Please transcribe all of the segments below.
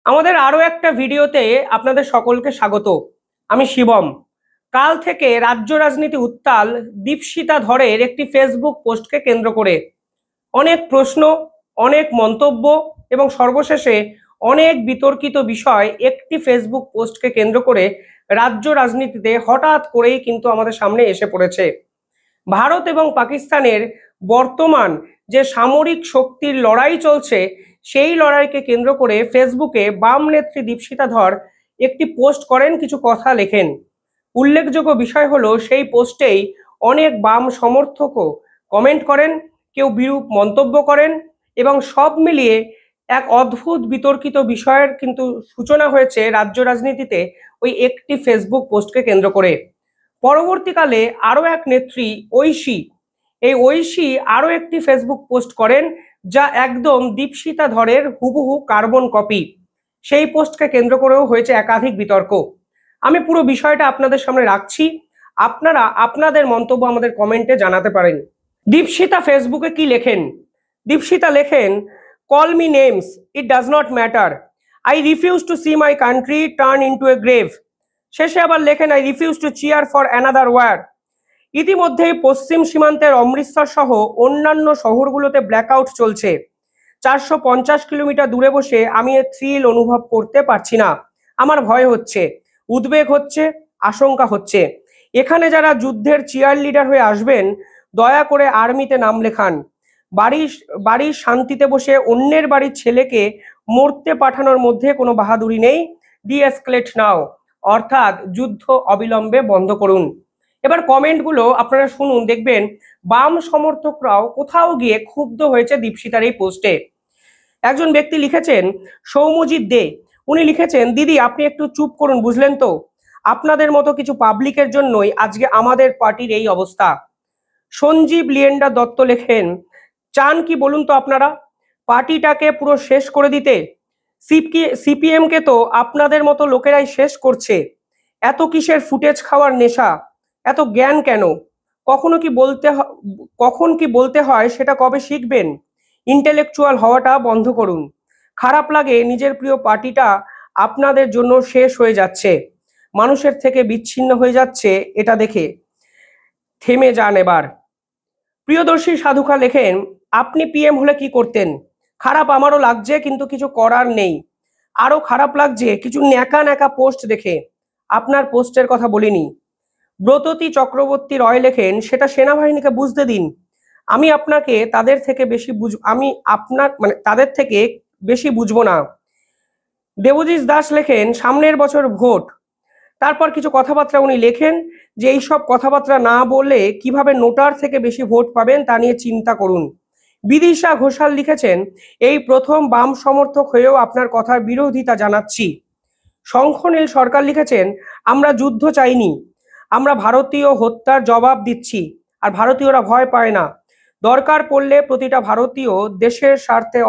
আমাদের আরো একটা ভিডিওতে আপনাদের সকলকে স্বাগত। আমি শিবম। কাল থেকে রাজ্য রাজনীতি উত্তাল দীপশিতা ধরের একটি ফেসবুক পোস্টকে কেন্দ্র করে। অনেক প্রশ্ন, অনেক মন্তব্য এবং সর্বশেষে অনেক বিতর্কিত বিষয় একটি ফেসবুক পোস্টকে কেন্দ্র করে রাজ্য রাজনীতিতে হঠাৎ করেই কিন্তু আমাদের সামনে এসে পড়েছে। ভারত এবং পাকিস্তানের বর্তমান যে সামরিক শক্তির লড়াই চলছে, সেই লড়াইকে কেন্দ্র করে ফেসবুকে বাম নেত্রী দীপশিতা ধর একটি পোস্ট করেন, কিছু কথা লেখেন। উল্লেখযোগ্য বিষয় হলো সেই পোস্টেই অনেক বাম সমর্থকও কমেন্ট করেন, কেউ বিরূপ মন্তব্য করেন এবং সব মিলিয়ে এক অদ্ভুত বিতর্কিত বিষয়ের কিন্তু সূচনা হয়েছে রাজ্য রাজনীতিতে ওই একটি ফেসবুক পোস্টকে কেন্দ্র করে। পরবর্তীকালে আরও এক নেত্রী ঐশী আরও একটি ফেসবুক পোস্ট করেন, যা একদম দীপশিতা ধরের হুবহু কার্বন কপি। সেই পোস্টকে কেন্দ্র করেও হয়েছে একাধিক বিতর্ক। আমি পুরো বিষয়টা আপনাদের সামনে রাখছি, আপনারা আপনাদের মন্তব্য আমাদের কমেন্টে জানাতে পারেন। দীপশিতা ফেসবুকে কি লেখেন? দীপশিতা লেখেন, call me names, it does not matter, I refuse to see my country turn into a grave. শেষে আবার লেখেন, I refuse to cheer for another war. ইতিমধ্যেই পশ্চিম সীমান্তের অমৃতসর সহ অন্যান্য শহরগুলোতে ব্ল্যাকআউট চলছে। 450 কিলোমিটার দূরে বসে আমি এর থ্রিল অনুভব করতে পারছি না। আমার ভয় হচ্ছে, উদ্বেগ হচ্ছে, আশঙ্কা হচ্ছে। এখানে যারা যুদ্ধের চিয়ার লিডার হয়ে আসবেন, দয়া করে আর্মিতে নাম লেখান। বাড়ির শান্তিতে বসে অন্যের বাড়ির ছেলেকে মরতে পাঠানোর মধ্যে কোনো বাহাদুরি নেই। ডিএসকেলেট নাও, অর্থাৎ যুদ্ধ অবিলম্বে বন্ধ করুন। এবার কমেন্টগুলো আপনারা শুনুন, দেখবেন বাম সমর্থকরাও কোথাও গিয়ে ক্ষুব্ধ হয়েছে দীপশিতার এই পোস্টে। একজন ব্যক্তি লিখেছেন, সৌমজিৎ দে, উনি লিখেছেন, দিদি আপনি একটু চুপ করুন, বুঝলেন তো, আপনাদের মতো কিছু পাবলিকের জন্যই আজকে আমাদের পার্টির এই অবস্থা। সঞ্জীব লিয়েন্ডা দত্ত লেখেন, চান কি বলুন তো আপনারা, পার্টিটাকে পুরো শেষ করে দিতে? সিপিএমকে তো আপনাদের মতো লোকেরাই শেষ করছে। এত কিসের ফুটেজ খাওয়ার নেশা, এত জ্ঞান কেন? কখন কি বলতে হয় সেটা কবে শিখবেন? ইন্টেলেকচুয়াল হওয়াটা বন্ধ করুন। খারাপ লাগে নিজের প্রিয় পার্টিটা আপনাদের জন্য শেষ হয়ে যাচ্ছে, মানুষের থেকে বিচ্ছিন্ন হয়ে যাচ্ছে, এটা দেখে থেমে যান এবার। প্রিয়দর্শী সাধুখা লেখেন, আপনি পিএম হলে কি করতেন? খারাপ আমারও লাগছে, কিন্তু কিছু করার নেই। আরো খারাপ লাগছে কিছু ন্যাকা ন্যাকা পোস্ট দেখে। আপনার পোস্টের কথা বলিনি। ব্রততী চক্রবর্তী রয় লেখেন, সেটা সেনাবাহিনীকে বুঝতে দিন। আমি তাদের থেকে বেশি বুঝবো না। দেবজিৎ দাস লেখেন, সামনের বছর ভোট। তারপর কিছু কথাবার্তা উনি লেখেন যে এই সব কথাবার্তা না বলে কিভাবে নোটার থেকে বেশি ভোট পাবেন তা নিয়ে চিন্তা করুন। বিদিশা ঘোষাল লিখেছেন, এই প্রথম বাম সমর্থক হয়েও আপনার কথার বিরোধিতা জানাচ্ছি। শঙ্খনীল সরকার লিখেছেন, আমরা যুদ্ধ চাইনি, আমরা ভারতীয় হত্যার জবাব দিচ্ছি, আর ভারতীয়রা ভয় পায় না। দরকার পড়লে প্রতিটা ভারতীয় দেশের স্বার্থে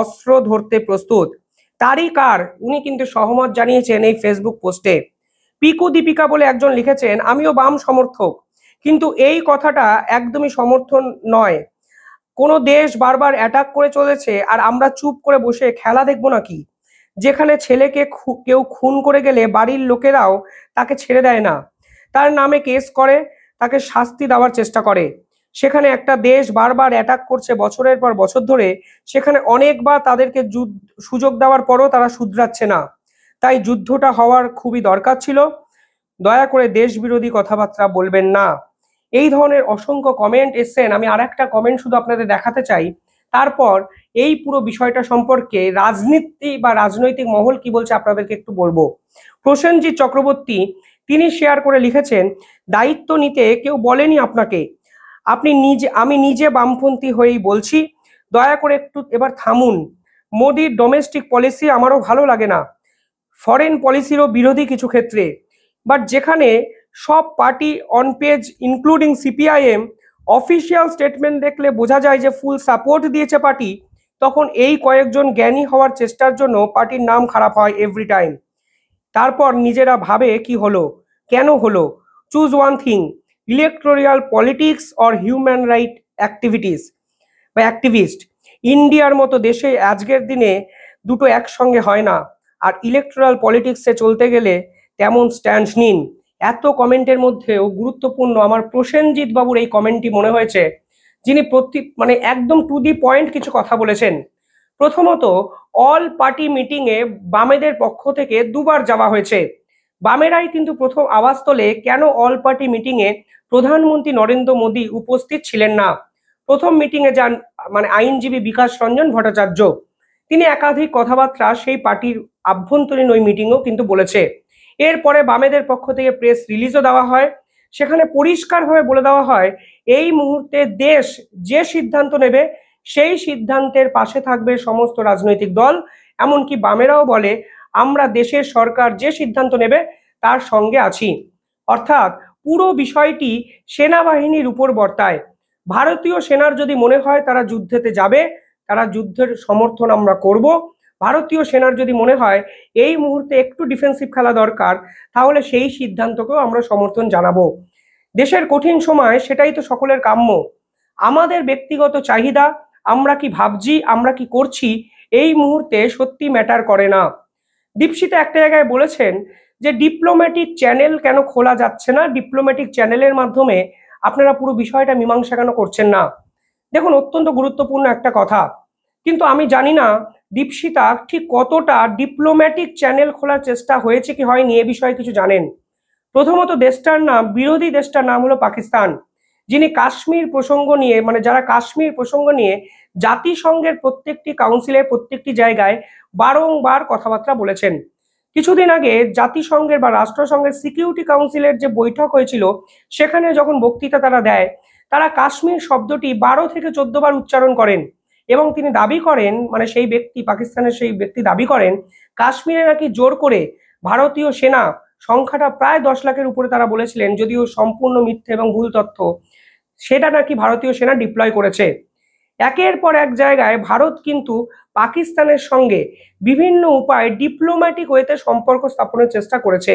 অস্ত্র ধরতে প্রস্তুত। তারিকার উনি কিন্তু সহমত জানিয়েছেন এই ফেসবুক পোস্টে। পিকু দীপিকা বলে একজন লিখেছেন, আমিও বাম সমর্থক, কিন্তু এই কথাটা একদমই সমর্থন নয়। কোনো দেশ বারবার অ্যাটাক করে চলেছে আর আমরা চুপ করে বসে খেলা দেখবো নাকি? যেখানে ছেলেকে কেউ খুন করে গেলে বাড়ির লোকেরাও তাকে ছেড়ে দেয় না, তার নামে কেস করে, তাকে শাস্তি দেওয়ার চেষ্টা করে। সেখানে একটা দেশ বারবার অ্যাটাক করছে বছরের পর বছর ধরে, সেখানে অনেকবার তাদেরকে সুযোগ দেওয়ার পরও তারা শুধরাচ্ছে না। তাই যুদ্ধটা হওয়ার খুবই দরকার ছিল। দয়া করে দেশ বিরোধী কথাবার্তা বলবেন না। এই ধরনের অসংখ্য কমেন্ট এসছেন। আমি আর একটা কমেন্ট শুধু আপনাদের দেখাতে চাই, তারপর এই পুরো বিষয়টা সম্পর্কে রাজনীতি বা রাজনৈতিক মহল কি বলছে আপনাদেরকে একটু বলবো। প্রসেনজিৎ চক্রবর্তী তিনি শেয়ার করে লিখেছেন, দায়িত্ব নিতে কেউ বলেনি আপনাকে, আমি নিজে বামপন্থী হয়েই বলছি, দয়া করে একটু এবার থামুন। মোদির ডোমেস্টিক পলিসি আমারও ভালো লাগে না, ফরেন পলিসিরও বিরোধী কিছু ক্ষেত্রে, বাট যেখানে সব party on page including CPIM official statement দেখলে বোঝা যায় যে ফুল সাপোর্ট দিয়েছে পার্টি, তখন এই কয়েকজন জ্ঞানী হওয়ার চেষ্টার জন্য পার্টির নাম খারাপ হয় এভরি টাইম। তারপর নিজেরা ভাবে কি হলো, কেন হলো। Choose one thing, electoral politics or human right activist. ইন্ডিয়ার মতো দেশে আজকের দিনে দুটো একসঙ্গে হয় না। আর ইলেকট্রাল পলিটিক্সে চলতে গেলে তেমন স্ট্যান্ড নিন। এত কমেন্টের মধ্যেও গুরুত্বপূর্ণ আমার প্রসেনজিৎ বাবুর এই কমেন্টটি মনে হয়েছে, যিনি একদম টু দি পয়েন্ট কিছু কথা বলেছেন। প্রথমত, অল পার্টি মিটিংয়ে বামেদের পক্ষ থেকে দুবার যাওয়া হয়েছে। বামেরাই কিন্তু প্রথম আওয়াজ তোলে কেন অল পার্টি মিটিংয়ে প্রধানমন্ত্রী নরেন্দ্র মোদী উপস্থিত ছিলেন না। প্রথম মিটিংয়ে যান আইনজীবী বিকাশ রঞ্জন ভট্টাচার্য, তিনি একাধিক কথাবার্তা সেই পার্টির আভ্যন্তরীণ ওই মিটিংও কিন্তু বলেছে। এরপরে বামেদের পক্ষ থেকে প্রেস রিলিজও দেওয়া হয়, সেখানে পরিষ্কারভাবে বলে দেওয়া হয় এই মুহূর্তে দেশ যে সিদ্ধান্ত নেবে সেই সিদ্ধান্তের পাশে থাকবে সমস্ত রাজনৈতিক দল। এমনকি বামেরাও বলে আমরা দেশের সরকার যে সিদ্ধান্ত নেবে তার সঙ্গে আছি। অর্থাৎ পুরো বিষয়টি সেনাবাহিনীর উপর বর্তায়। ভারতীয় সেনার যদি মনে হয় তারা যুদ্ধেতে যাবে, তারা যুদ্ধের সমর্থন আমরা করব। ভারতীয় সেনার যদি মনে হয় এই মুহূর্তে একটু ডিফেন্সিভ খেলা দরকার, তাহলে সেই সিদ্ধান্তকেও আমরা সমর্থন জানাবো। দেশের কঠিন সময় সেটাই তো সকলের কাম্য। আমাদের ব্যক্তিগত চাহিদা, আমরা কি ভাবছি, আমরা কি করছি, এই মুহূর্তে সত্যি ম্যাটার করে না। দীপশিতা একটা জায়গায় বলেছেন যে ডিপ্লোম্যাটিক চ্যানেল কেন খোলা যাচ্ছে না, ডিপ্লোম্যাটিক চ্যানেলের মাধ্যমে আপনারা পুরো বিষয়টা মীমাংসা কেন করছেন না। দেখুন, অত্যন্ত গুরুত্বপূর্ণ একটা কথা, কিন্তু আমি জানি না দীপশিতা ঠিক কতটা ডিপ্লোম্যাটিক চ্যানেল খোলার চেষ্টা হয়েছে কি হয়নি এ বিষয়ে কিছু জানেন। প্রথমত, দেশটার নাম, বিরোধী দেশটার নাম হলো পাকিস্তান, যিনি কাশ্মীর প্রসঙ্গ নিয়ে যারা কাশ্মীর প্রসঙ্গ নিয়ে জাতিসংঘের প্রত্যেকটি কাউন্সিলের প্রত্যেকটি জায়গায় বারংবার কথাবার্তা বলেছেন। কিছুদিন আগে জাতিসংঘের বা রাষ্ট্রসংঘের সিকিউরিটি কাউন্সিলের যে বৈঠক হয়েছিল, সেখানে যখন বক্তৃতা তারা দেয়, তারা কাশ্মীর শব্দটি 12 থেকে 14 বার উচ্চারণ করেন এবং তিনি দাবি করেন, সেই ব্যক্তি, পাকিস্তানের সেই ব্যক্তি দাবি করেন কাশ্মীরে নাকি জোর করে ভারতীয় সেনা, সংখ্যাটা প্রায় 10 লাখের উপরে তারা বলেছিলেন, যদিও সম্পূর্ণ মিথ্যে এবং ভুল তথ্য, সেটা নাকি ভারতীয় সেনা ডিপ্লয় করেছে। একের পর এক জায়গায় ভারত কিন্তু পাকিস্তানের সঙ্গে বিভিন্ন উপায়ে ডিপ্লোম্যাটিক ওয়েতে সম্পর্ক স্থাপনের চেষ্টা করেছে,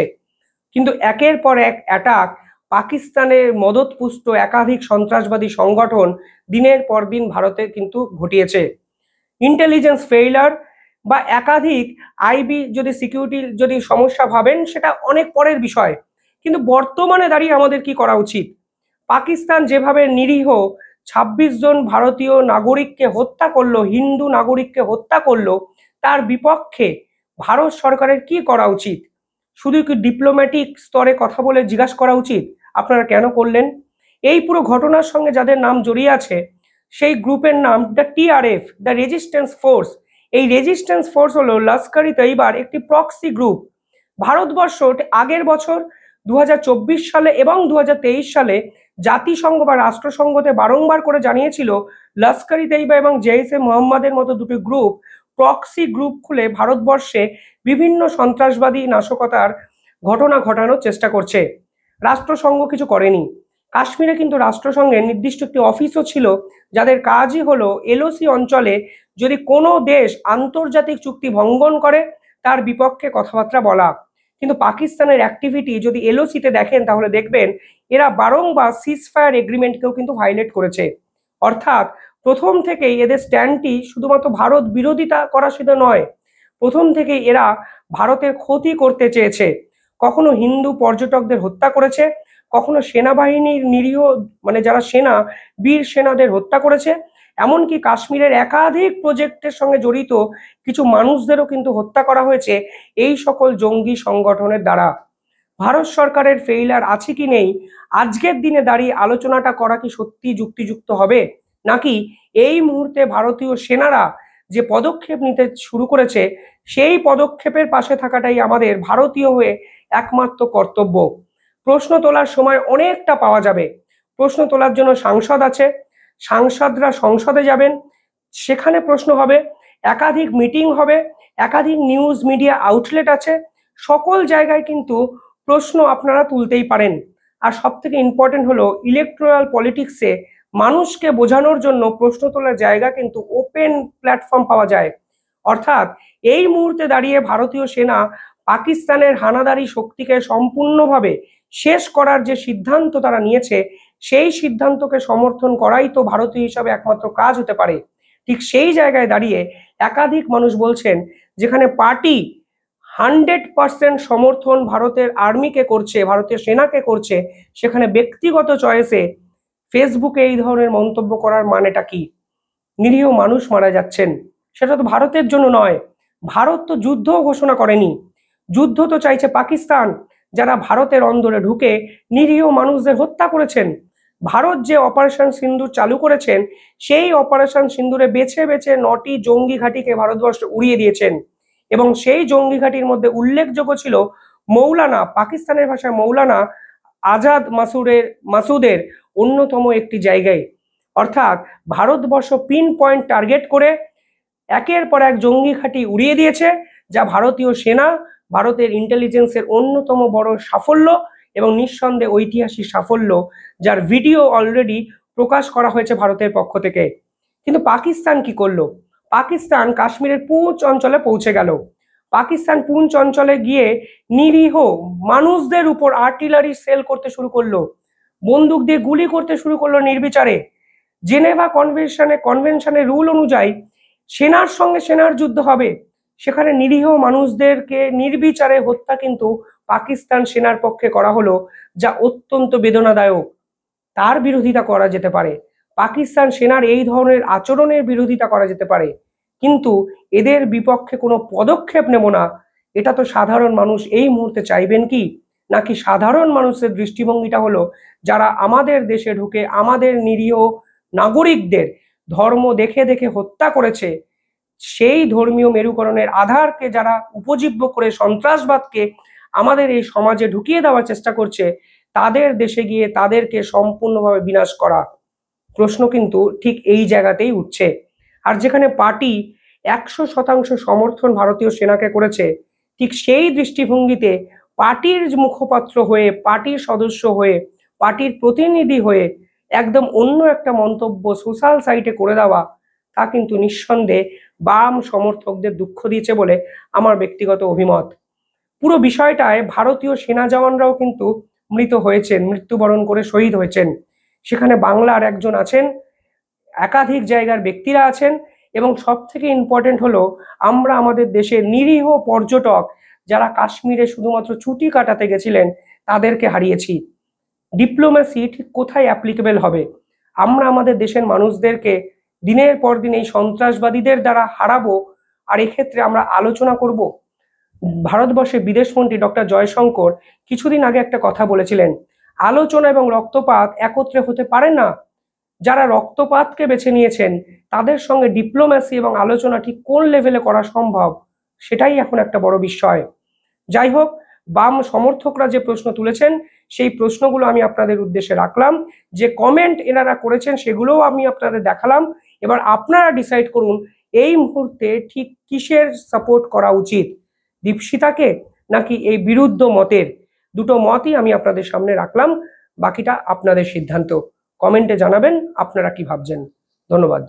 কিন্তু একের পর এক অ্যাটাক, পাকিস্তানের মদতপুষ্ট একাধিক সন্ত্রাসবাদী সংগঠন দিনের পর দিন ভারতে কিন্তু ঘটিয়েছে। ইন্টেলিজেন্স ফেইলার বা একাধিক আইবি যদি সিকিউরিটির যদি সমস্যা ভাবেন, সেটা অনেক পরের বিষয়, কিন্তু বর্তমানে দাঁড়িয়ে আমাদের কি করা উচিত? পাকিস্তান যেভাবে নিরীহ 26 জন ভারতীয় নাগরিককে হত্যা করলো, হিন্দু নাগরিককে হত্যা করলো, তার বিপক্ষে ভারত সরকারের কি করা উচিত? শুধু কি ডিপ্লোম্যাটিক স্তরে কথা বলে জিজ্ঞাসা করা উচিত আপনারা কেন করলেন? এই পুরো ঘটনার সঙ্গে যাদের নাম জড়িয়ে আছে, সেই গ্রুপের নাম the TRF, the resistance force. এই রেজিস্ট্যান্স ফোর্স হলো লস্কর ই তৈবার একটি প্রক্সি গ্রুপ। ভারতবর্ষ আগের বছর 2024 সালে এবং 2023 সালে জাতিসংঘ বা রাষ্ট্রসংঘতে বারংবার করে জানিয়েছিল লস্কর ই তৈবা এবং জেইশে মোহাম্মদের মতো দুটি গ্রুপ প্রক্সি গ্রুপ খুলে ভারতবর্ষে বিভিন্ন সন্ত্রাসবাদী নাশকতার ঘটনা ঘটানোর চেষ্টা করছে। রাষ্ট্রসংঘ কিছু করেনি। কাশ্মীরে কিন্তু রাষ্ট্রসংঘের নির্দিষ্ট একটি অফিসও ছিল, যাদের কাজই হলো এলওসি অঞ্চলে যদি কোনো দেশ আন্তর্জাতিক চুক্তি ভঙ্গন করে তার বিপক্ষে কথাবার্তা বলা। কিন্তু পাকিস্তানের অ্যাক্টিভিটি যদি এলওসিতে দেখেন, তাহলে দেখবেন এরা বারংবার সিজফায়ার এগ্রিমেন্টকেও কিন্তু ভায়োলেট করেছে। অর্থাৎ প্রথম থেকেই এদের স্ট্যান্ডটি শুধুমাত্র ভারত বিরোধিতা করা শুধু নয়, প্রথম থেকেই এরা ভারতের ক্ষতি করতে চেয়েছে। কখনো হিন্দু পর্যটকদের হত্যা করেছে, কখনো সেনাবাহিনীর নিরীহ যারা সেনা, বীর সেনাদের হত্যা করেছে, এমনকি কাশ্মীরের একাধিক প্রজেক্টের সঙ্গে জড়িত কিছু মানুষদেরও কিন্তু হত্যা করা হয়েছে এই সকল জঙ্গি সংগঠনের দ্বারা। ভারত সরকারের ফেইলার আছে কি নেই, আজকের দিনে দাঁড়িয়ে আলোচনাটা করা কি সত্যি যুক্তিযুক্ত হবে? নাকি এই মুহূর্তে ভারতীয় সেনারা যে পদক্ষেপ নিতে শুরু করেছে, সেই পদক্ষেপের পাশে থাকাটাই আমাদের ভারতীয় হয়ে একমাত্র কর্তব্য? প্রশ্ন তোলার সময় অনেকটা পাওয়া যাবে। প্রশ্ন তোলার জন্য সাংসদ আছে, সাংসদরা সংসদে যাবেন, সেখানে প্রশ্ন হবে, একাধিক মিটিং হবে, একাধিক নিউজ মিডিয়া আউটলেট আছে, সকল জায়গায় কিন্তু প্রশ্ন আপনারা তুলতেই পারেন। আর সব থেকে ইম্পর্টেন্ট হলো ইলেকট্রাল পলিটিক্সে মানুষকে বোঝানোর জন্য প্রশ্ন তোলার জায়গা কিন্তু ওপেন প্ল্যাটফর্ম পাওয়া যায়। অর্থাৎ এই মুহূর্তে দাঁড়িয়ে ভারতীয় সেনা পাকিস্তানের হানাদারি শক্তিকে সম্পূর্ণভাবে শেষ করার যে সিদ্ধান্ত তারা নিয়েছে, সেই সিদ্ধান্তকে সমর্থন করাই তো ভারতীয় হিসাবে একমাত্র কাজ হতে পারে। ঠিক সেই জায়গায় দাঁড়িয়ে একাধিক মানুষ বলছেন, যেখানে পার্টি 100% সমর্থন ভারতের আর্মিকে করছে, ভারতীয় সেনাকে করছে, সেখানে ব্যক্তিগত চয়েসে ফেসবুকে এই ধরনের মন্তব্য করার মানেটা কি? নিরীহ মানুষ মারা যাচ্ছেন, সেটা তো ভারতের জন্য নয়। ভারত তো যুদ্ধও ঘোষণা করেনি, যুদ্ধ তো চাইছে পাকিস্তান, যারা ভারতের অন্দরে ঢুকে নিরীহ মানুষদের হত্যা করেছেন। ভারত যে অপারেশন সিন্দুর চালু করেছেন, সেই অপারেশন সিন্দুরে বেছে বেছে 9টি জঙ্গি ঘাঁটিকে ভারতবর্ষ উড়িয়ে দিয়েছেন, এবং সেই জঙ্গি ঘাঁটির মধ্যে উল্লেখযোগ্য ছিল মৌলানা, পাকিস্তানের ভাষায় মৌলানা আজাদ মাসুদের অন্যতম একটি জায়গায়। অর্থাৎ ভারতবর্ষ পিন পয়েন্ট টার্গেট করে একের পর এক জঙ্গি ঘাঁটি উড়িয়ে দিয়েছে, যা ভারতীয় সেনা, ভারতের ইন্টেলিজেন্সের অন্যতম বড় সাফল্য এবং নিঃসন্দেহে ঐতিহাসিক সাফল্য, যার ভিডিও অলরেডি প্রকাশ করা হয়েছে ভারতের পক্ষ থেকে। কিন্তু পাকিস্তান কি করলো? পাকিস্তান কাশ্মীরের পুঞ্চ অঞ্চলে পৌঁছে গেল। পাকিস্তান পুঞ্চ অঞ্চলে গিয়ে নিরীহ মানুষদের উপর আর্টিলারি সেল করতে শুরু করলো, বন্দুক দিয়ে গুলি করতে শুরু করলো নির্বিচারে। জেনেভা কনভেনশনের রুল অনুযায়ী সেনার সঙ্গে সেনার যুদ্ধ হবে, সেখানে নিরীহ মানুষদেরকে নির্বিচারে হত্যা কিন্তু পাকিস্তান সেনার পক্ষে করা হলো, যা অত্যন্ত বেদনাদায়ক। তার বিরোধিতা করা যেতে পারে, পাকিস্তান সেনার এই ধরনের আচরণের বিরোধিতা করা যেতে পারে, কিন্তু এদের বিপক্ষে কোনো পদক্ষেপ নেব না, এটা তো সাধারণ মানুষ এই মুহূর্তে চাইবেন কি? নাকি সাধারণ মানুষের দৃষ্টিভঙ্গিটা হলো, যারা আমাদের দেশে ঢুকে আমাদের নিরীহ নাগরিকদের ধর্ম দেখে দেখে হত্যা করেছে, সেই ধর্মীয় মেরুকরণের আধারকে যারা উপজীব্য করে সন্ত্রাসবাদকে আমাদের এই সমাজে ঢুকিয়ে দেওয়ার চেষ্টা করছে, তাদের দেশে গিয়ে তাদেরকে সম্পূর্ণভাবে বিনাশ করা। প্রশ্ন কিন্তু ঠিক এই জায়গাতেই উঠছে। আর যেখানে পার্টি 100% সমর্থন ভারতীয় সেনাকে করেছে, ঠিক সেই দৃষ্টিভঙ্গিতে পার্টির মুখপাত্র হয়ে, পার্টির সদস্য হয়ে, পার্টির প্রতিনিধি হয়ে একদম অন্য একটা মন্তব্য সোশ্যাল সাইটে করে দেওয়া, তা কিন্তু নিঃসন্দেহে বাম সমর্থকদের দুঃখ দিয়েছে বলে আমার ব্যক্তিগত অভিমত। পুরো বিষয়টায় ভারতীয় সেনা জওয়ানরাও কিন্তু মৃত হয়েছেন, মৃত্যুবরণ করে শহীদ হয়েছেন। সেখানে বাংলার একজন আছেন, একাধিক জায়গার ব্যক্তিরা আছেন, এবং সব থেকে ইম্পর্টেন্ট হলো আমরা আমাদের দেশের নিরীহ পর্যটক যারা কাশ্মীরে শুধুমাত্র ছুটি কাটাতে গেছিলেন, তাদেরকে হারিয়েছি। ডিপ্লোম্যাসি ঠিক কোথায় অ্যাপ্লিকেবল হবে? আমরা আমাদের দেশের মানুষদেরকে দিনের পর দিন এই সন্ত্রাসবাদীদের দ্বারা হারাবো, আর এক্ষেত্রে আমরা আলোচনা করব? ভারতবর্ষের বিদেশমন্ত্রী ডক্টর জয়শঙ্কর কিছুদিন আগে একটা কথা বলেছিলেন, আলোচনা এবং রক্তপাত একত্রে হতে পারে না। যারা রক্তপাতকে বেছে নিয়েছেন, তাদের সঙ্গে ডিপ্লোম্যাসি এবং আলোচনা ঠিক কোন লেভেলে করা সম্ভব, সেটাই এখন একটা বড় বিষয়। যাই হোক, বাম সমর্থকরা যে প্রশ্ন তুলেছেন, সেই প্রশ্নগুলো আমি আপনাদের উদ্দেশ্যে রাখলাম। যে কমেন্ট এনারা করেছেন সেগুলোও আমি আপনাদের দেখালাম। এবার আপনারা ডিসাইড করুন এই মুহূর্তে ঠিক কিসের সাপোর্ট করা উচিত, দীপশিতাকে নাকি এই বিরুদ্ধ মতের। দুটো মতই আমি আপনাদের সামনে রাখলাম, বাকিটা আপনাদের সিদ্ধান্ত। কমেন্টে জানাবেন আপনারা কি ভাবছেন। ধন্যবাদ।